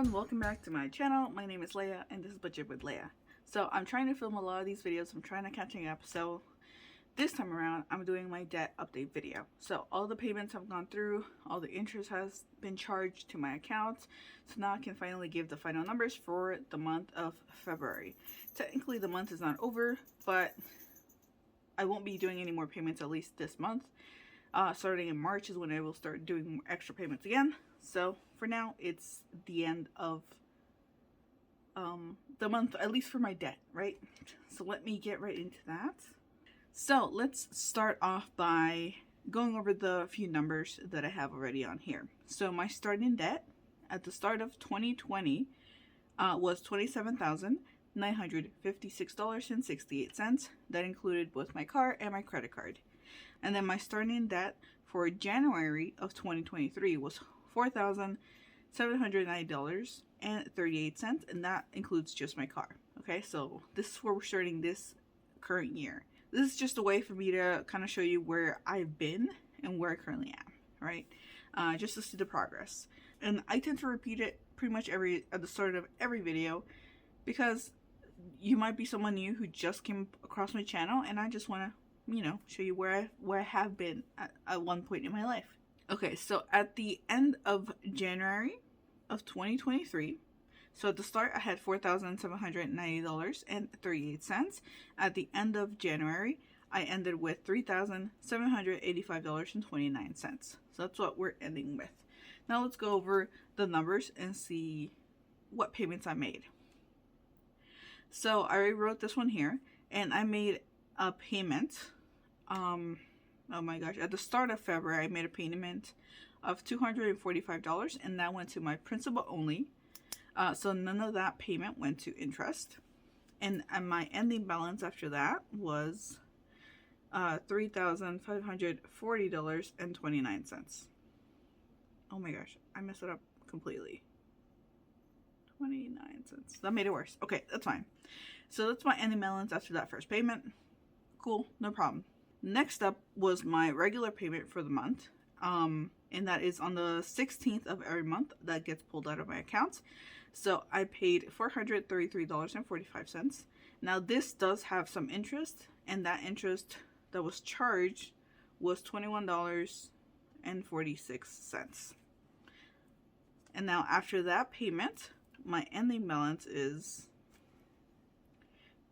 everyone, welcome back to my channel. My name is Leia and this is Budget with Leia. So I'm trying to film a lot of these videos. I'm trying to catch up. So this time around I'm doing my debt update video. So all the payments have gone through, all the interest has been charged to my account. So now I can finally give the final numbers for the month of February. Technically the month is not over, but I won't be doing any more payments at least this month. Starting in March is when I will start doing more extra payments again. So for now, it's the end of the month, at least for my debt, right? So let me get right into that. So let's start off by going over the few numbers that I have already on here. So my starting debt at the start of 2020 was $27,956.68. That included both my car and my credit card. And then my starting debt for January of 2023 was $4,790.38, and that includes just my car. Okay, so this is where we're starting this current year. This is just a way for me to kind of show you where I've been and where I currently am, right? Just to see the progress. And I tend to repeat it pretty much at the start of every video because you might be someone new who just came across my channel, and I just want to, show you where I have been at one point in my life. Okay, so at the end of January of 2023, so at the start I had $4,790.38. At the end of January, I ended with $3,785.29. So that's what we're ending with. Now let's go over the numbers and see what payments I made. So I already wrote this one here, and I made a payment. Oh my gosh, at the start of February I made a payment of $245, and that went to my principal only. So none of that payment went to interest, and my ending balance after that was $3,540.29. Oh my gosh, I messed it up completely. 29 cents. That made it worse. Okay, that's fine. So that's my ending balance after that first payment. Cool, no problem. Next up was my regular payment for the month, and that is on the 16th of every month. That gets pulled out of my account. So I paid $433.45. Now this does have some interest, and that interest that was charged was $21.46. And now after that payment, my ending balance is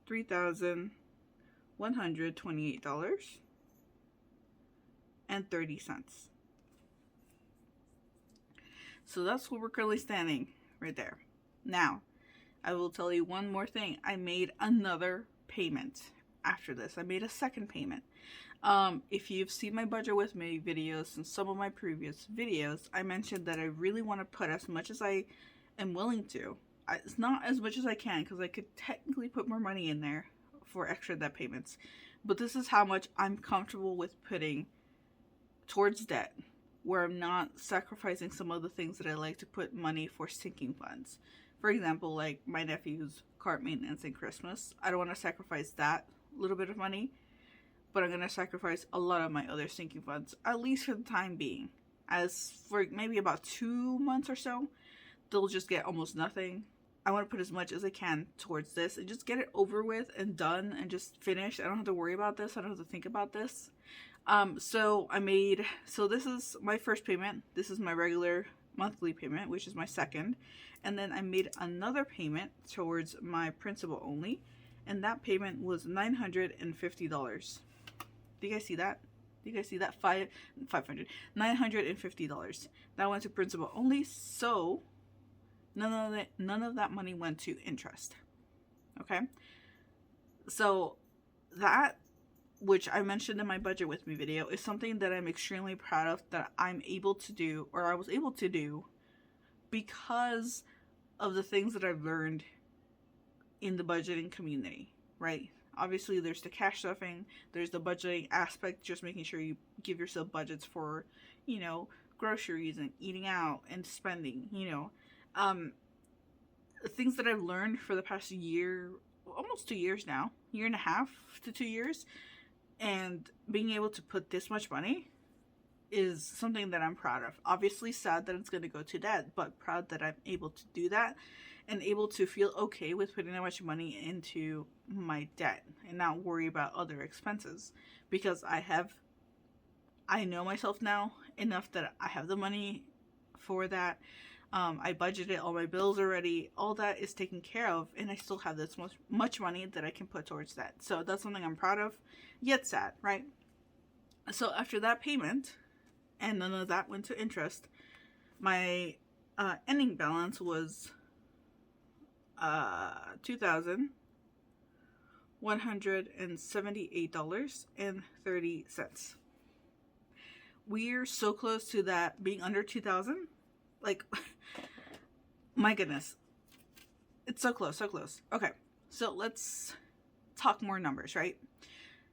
$3,128.30. So that's where we're currently standing right there. Now, I will tell you one more thing. I made another payment after this. I made a second payment. If you've seen my budget with me videos and some of my previous videos, I mentioned that I really want to put as much as I am willing to. It's not as much as I can because I could technically put more money in there for extra debt payments, but this is how much I'm comfortable with putting towards debt, where I'm not sacrificing some of the things that I like to put money for sinking funds. For example, like my nephew's car maintenance and Christmas. I don't want to sacrifice that little bit of money, but I'm going to sacrifice a lot of my other sinking funds, at least for the time being. As for maybe about 2 months or so, they'll just get almost nothing. I want to put as much as I can towards this and just get it over with and done and just finish. I don't have to worry about this. I don't have to think about this. So this is my first payment. This is my regular monthly payment, which is my second. And then I made another payment towards my principal only, and that payment was $950. Do you guys see that? Do you guys see that? $950. That went to principal only, so none of that money went to interest. Okay? So that, which I mentioned in my budget with me video, is something that I'm extremely proud of, that I'm able to do, or I was able to do, because of the things that I've learned in the budgeting community, right? Obviously there's the cash stuffing, there's the budgeting aspect, just making sure you give yourself budgets for, groceries and eating out and spending, things that I've learned for the past year, almost 2 years now, 1.5 to 2 years, and being able to put this much money is something that I'm proud of. Obviously sad that it's going to go to debt, but proud that I'm able to do that and able to feel okay with putting that much money into my debt and not worry about other expenses, because I know myself now enough that I have the money for that. I budgeted all my bills already. All that is taken care of, and I still have this much money that I can put towards that. So that's something I'm proud of, yet sad, right? So after that payment, and none of that went to interest, my ending balance was $2,178.30. We're so close to that being under 2,000. Like, my goodness. It's so close, so close. Okay, so let's talk more numbers, right?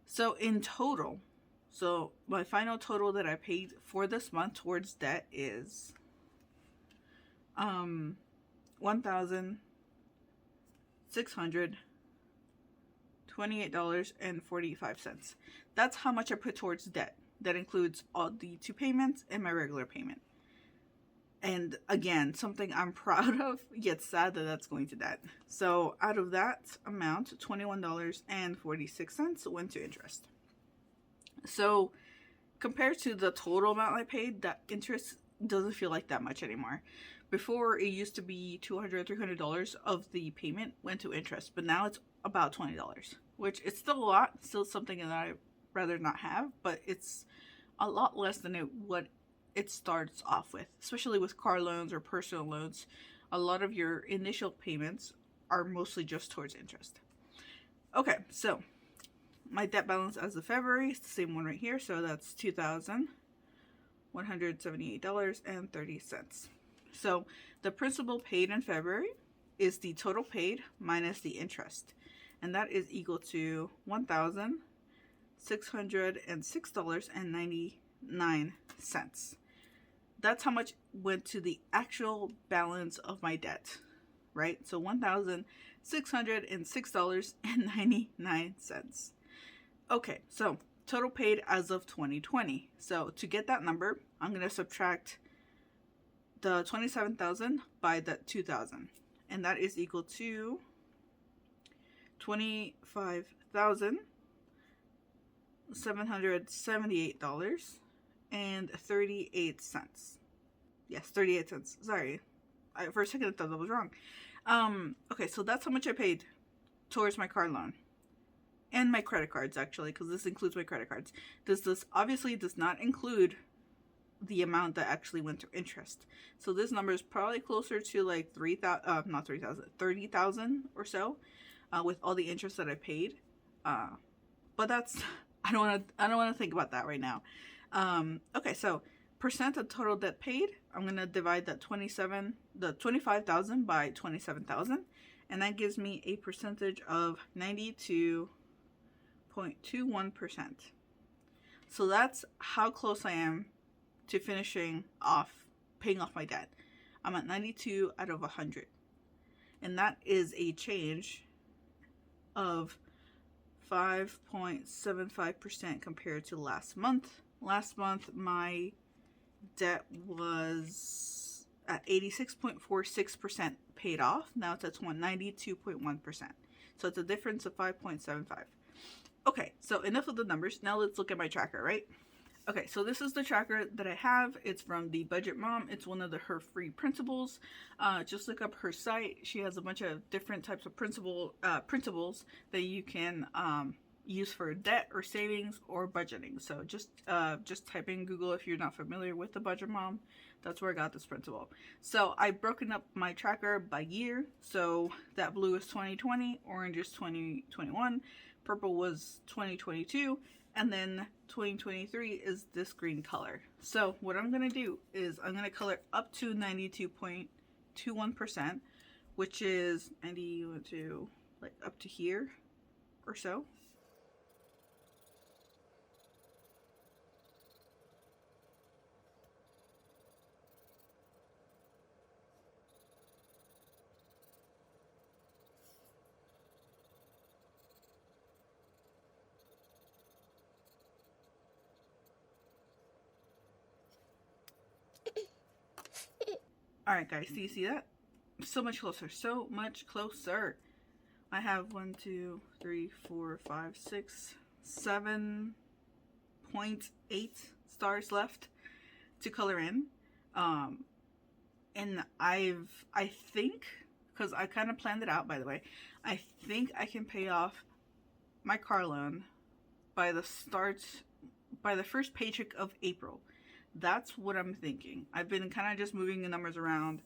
So in total, so my final total that I paid for this month towards debt is $1,628.45. That's how much I put towards debt. That includes all the 2 payments and my regular payment. And again, something I'm proud of, yet sad that that's going to debt. So out of that amount, $21.46 went to interest. So compared to the total amount I paid, that interest doesn't feel like that much anymore. Before, it used to be $200, $300 of the payment went to interest, but now it's about $20, which it's still a lot, still something that I'd rather not have, but it's a lot less than what it starts off with, especially with car loans or personal loans. A lot of your initial payments are mostly just towards interest. Okay, so my debt balance as of February is the same one right here, so that's $2,178.30. So the principal paid in February is the total paid minus the interest, and that is equal to $1,606.99. That's how much went to the actual balance of my debt, right? So $1,606.99. Okay, so total paid as of 2020. So to get that number, I'm going to subtract the 27,000 by the 2,000, and that is equal to $25,778.38. Yes, 38 cents. Sorry, for a second I thought that was wrong. Okay, so that's how much I paid towards my car loan and my credit cards, actually, because this includes my credit cards. This obviously does not include the amount that actually went to interest. So this number is probably closer to like 30,000 or so, with all the interest that I paid. But that's I don't want to think about that right now. Okay, so percent of total debt paid, I'm gonna divide the 25,000 by 27,000, and that gives me a percentage of 92.21%. So that's how close I am to finishing off paying off my debt. I'm at 92 out of 100, and that is a change of 5.75% compared to last month. Last month my debt was at 86.46% paid off. Now it's at 92.1%. So it's a difference of 5.75. Okay, so enough of the numbers. Now let's look at my tracker, right? Okay, so this is the tracker that I have. It's from the Budget Mom. It's one of her free principles. Just look up her site. She has a bunch of different types of principles that you can use for debt or savings or budgeting. So just type in Google if you're not familiar with the Budget Mom. That's where I got this principle. So I've broken up my tracker by year. So that blue is 2020, orange is 2021, purple was 2022, and then 2023 is this green color. So what I'm going to do is I'm going to color up to 92.21%, which is 90 to like up to here or so. Alright guys, do you see that? So much closer, so much closer. I have 1, 2, 3, 4, 5, 6, 7.8 stars left to color in. And I think, because I kind of planned it out, by the way, I think I can pay off my car loan by the first paycheck of April. That's what I'm thinking. I've been kind of just moving the numbers around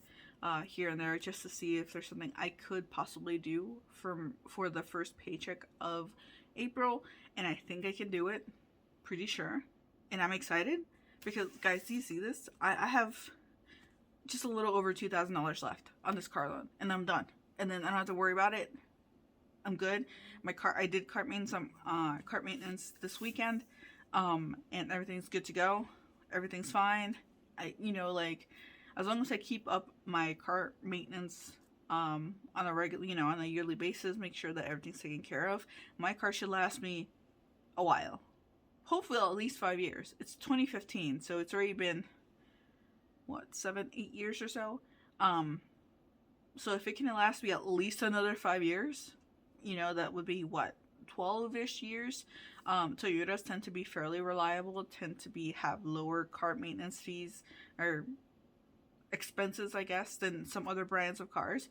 here and there just to see if there's something I could possibly do for the first paycheck of April, and I think I can do it, pretty sure. And I'm excited because, guys, do you see this? I have just a little over $2,000 left on this car loan, and I'm done. And then I don't have to worry about it. I'm good. My car, I did cart maintenance this weekend, and everything's good to go. Everything's fine. Like, as long as I keep up my car maintenance on a regular, on a yearly basis, make sure that everything's taken care of, my car should last me a while. Hopefully at least 5 years. It's 2015, so it's already been, what, 7, 8 years or so? So if it can last me at least another 5 years, that would be, what, 12-ish years? Toyotas tend to be fairly reliable, tend to have lower car maintenance fees, or expenses, I guess, than some other brands of cars.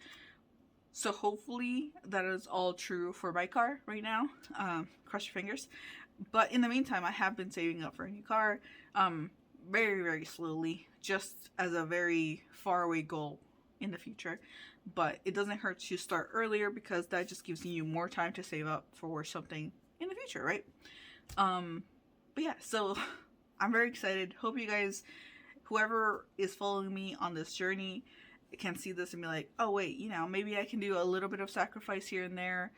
So hopefully that is all true for my car right now. Cross your fingers. But in the meantime, I have been saving up for a new car, very, very slowly, just as a very far away goal in the future. But it doesn't hurt to start earlier, because that just gives you more time to save up for something in the future, right? But yeah, so I'm very excited. Hope you guys, whoever is following me on this journey, can see this and be like, oh wait, maybe I can do a little bit of sacrifice here and there,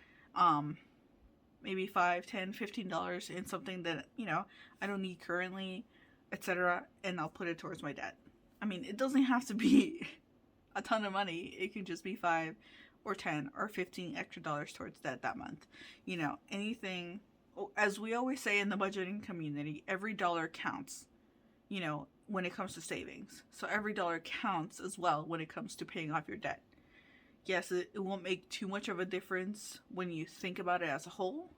maybe $5, $10, $15 in something that I don't need currently, etc., and I'll put it towards my debt. I mean, it doesn't have to be a ton of money. It can just be 5 or 10 or 15 extra dollars towards debt that month. Anything, as we always say in the budgeting community, every dollar counts, when it comes to savings. So every dollar counts as well when it comes to paying off your debt. Yes, it won't make too much of a difference when you think about it as a whole,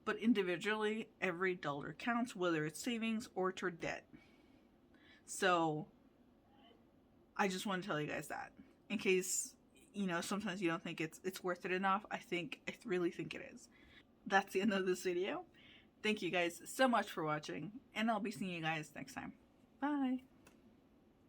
but individually, every dollar counts, whether it's savings or toward debt. So I just want to tell you guys that, in case, sometimes you don't think it's worth it enough. I really think it is. That's the end of this video. Thank you guys so much for watching, and I'll be seeing you guys next time. Bye!